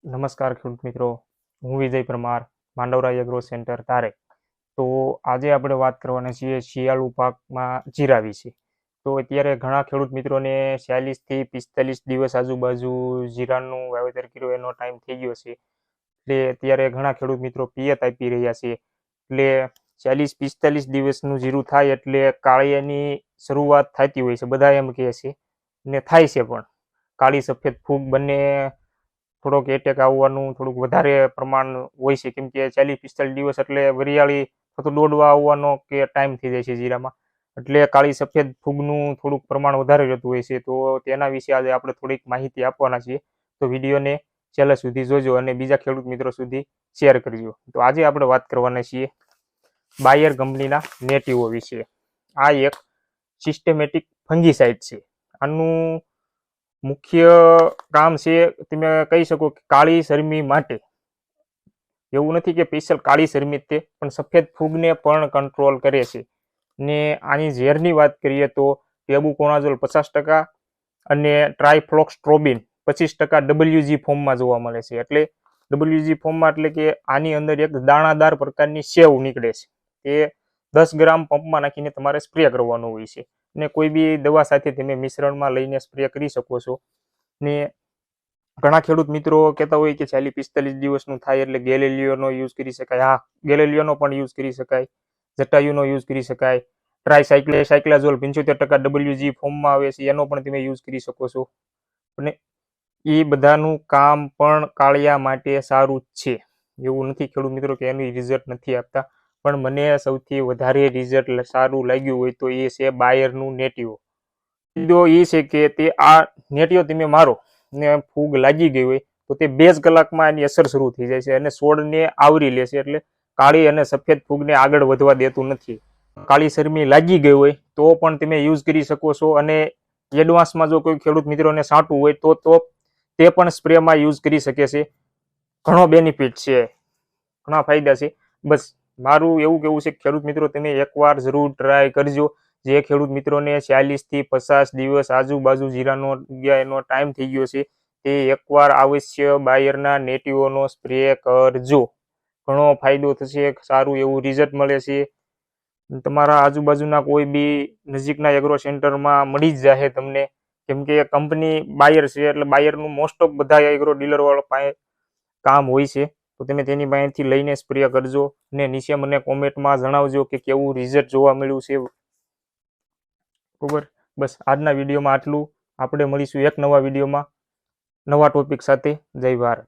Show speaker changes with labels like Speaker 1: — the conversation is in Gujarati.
Speaker 1: નમસ્કાર ખેડૂત મિત્રો, હું વિજય પરમાર, માંડવરા એગ્રો સેન્ટર તારે. તો આજે આપણે વાત કરવાના છીએ શિયાળુ પાકમાં જીરા વિશે. તો અત્યારે ઘણા ખેડૂત મિત્રોને 46 થી 45 દિવસ આજુબાજુ જીરાનું વાવેતર કર્યું એનો ટાઈમ થઈ ગયો છે. એટલે અત્યારે ઘણા ખેડૂત મિત્રો પિયત આપી રહ્યા છે. એટલે 40-45 દિવસનું જીરું થાય એટલે કાળિયાની શરૂઆત થતી હોય છે, બધા એમ કહે છે ને થાય છે પણ. કાળી સફેદ ફૂગ બંને થોડોક એટેક આવવાનું થોડુંક વધારે પ્રમાણ હોય છે, કેમ કે 40-45 દિવસ એટલે વરિયાળી અથવા દોડવા આવવાનો કે ટાઈમ થઈ જાય છે જીરામાં. એટલે કાળી સફેદ ફૂગનું થોડુંક પ્રમાણ વધારે રહેતું હોય છે. તો તેના વિશે આજે આપણે થોડીક માહિતી આપવાના છીએ. તો વિડીયોને છેલ્લે સુધી જોજો અને બીજા ખેડૂત મિત્રો સુધી શેર કરજો. તો આજે આપણે વાત કરવાના છીએ બાયર કંપનીના નેટિવો વિશે. આ એક સિસ્ટેમેટિક ફંગીસાઇડ છે. આનું મુખ્ય કામ છે, તમે કહી શકો કે કાળી શરમી માટે. એવું નથી કે સ્પેશિયલ કાળી શરમી તે પણ સફેદ ફૂગને પણ કંટ્રોલ કરે છે. ને આની ઝેરની વાત કરીએ તો ટેબુકોનાઝોલ 50% અને ટ્રાઇફ્લોક્સ્ટ્રોબિન 25% WG ફોર્મમાં જોવા મળે છે. એટલે WG ફોર્મમાં એટલે કે આની અંદર એક દાણાદાર પ્રકારની સેવ નીકળે છે. તે 10 ગ્રામ પંપમાં નાખીને તમારે સ્પ્રે કરવાનું હોય છે. ને કોઈ બી દવા સાથે તમે મિશ્રણમાં લઈને સ્પ્રે કરી શકો છો. ને ઘણા ખેડૂત મિત્રો કહેતા હોય કે 40-45 દિવસનું થાય એટલે ગેલેલિયોનો યુઝ કરી શકાય. હા, ગેલેલિયોનો પણ યુઝ કરી શકાય, જટાયુનો યુઝ કરી શકાય. સાયક્લાઝોલ 75% WG ફોર્મમાં આવે છે, એનો પણ તમે યુઝ કરી શકો છો. અને એ બધાનું કામ પણ કાળિયા માટે સારું જ છે. એવું નથી ખેડૂત મિત્રો કે એનું રિઝલ્ટ નથી આપતા, પણ મને સૌથી વધારે રિઝલ્ટ સારું લાગ્યું હોય તો એ છે બાયરનું નેટિવો. બીજો એ છે કે તે આ નેટિવો તમે મારો ને ફૂગ લાગી ગઈ હોય તો તે 2 જ કલાકમાં એની અસર શરૂ થઈ જાય છે અને છોડને આવરી લે છે. એટલે કાળી અને સફેદ ફૂગને આગળ વધવા દેતું નથી. કાળી શરમી લાગી ગઈ હોય તો પણ તમે યુઝ કરી શકો છો. અને એડવાન્સમાં જો કોઈ ખેડૂત મિત્રોને છાંટવું હોય તો તે પણ સ્પ્રેમાં યુઝ કરી શકે છે. ઘણો બેનિફિટ છે, ઘણા ફાયદા છે. બસ મારું એવું કેવું છે કે ખેડૂત મિત્રો તમે એકવાર જરૂર ટ્રાય કરજો. જે ખેડૂત મિત્રોને 40 થી 50 દિવસ આજુબાજુ જીરાનો એનો ટાઈમ થઈ ગયો છે તે એકવાર અવશ્ય બાયરના નેટિવોનો સ્પ્રે કરજો. ઘણો ફાયદો થશે, સારું એવું રિઝલ્ટ મળે છે. તમારા આજુબાજુના કોઈ બી નજીકના એગ્રો સેન્ટરમાં મળી જ જાય તમને, કેમ કે કંપની બાયર છે એટલે બાયરનું મોસ્ટ ઓફ બધા એગ્રો ડીલર વાળો પાસે કામ હોય છે. તો તમે તેની પાસેથી લઈને સ્પ્રે કરજો ને નીચે મને કોમેન્ટમાં જણાવજો કે કેવું રિઝલ્ટ જોવા મળ્યું છે. બરોબર, બસ આજના વિડીયોમાં આટલું. આપણે મળીશું એક નવા વિડીયોમાં નવા ટોપિક સાથે. જય ભારત.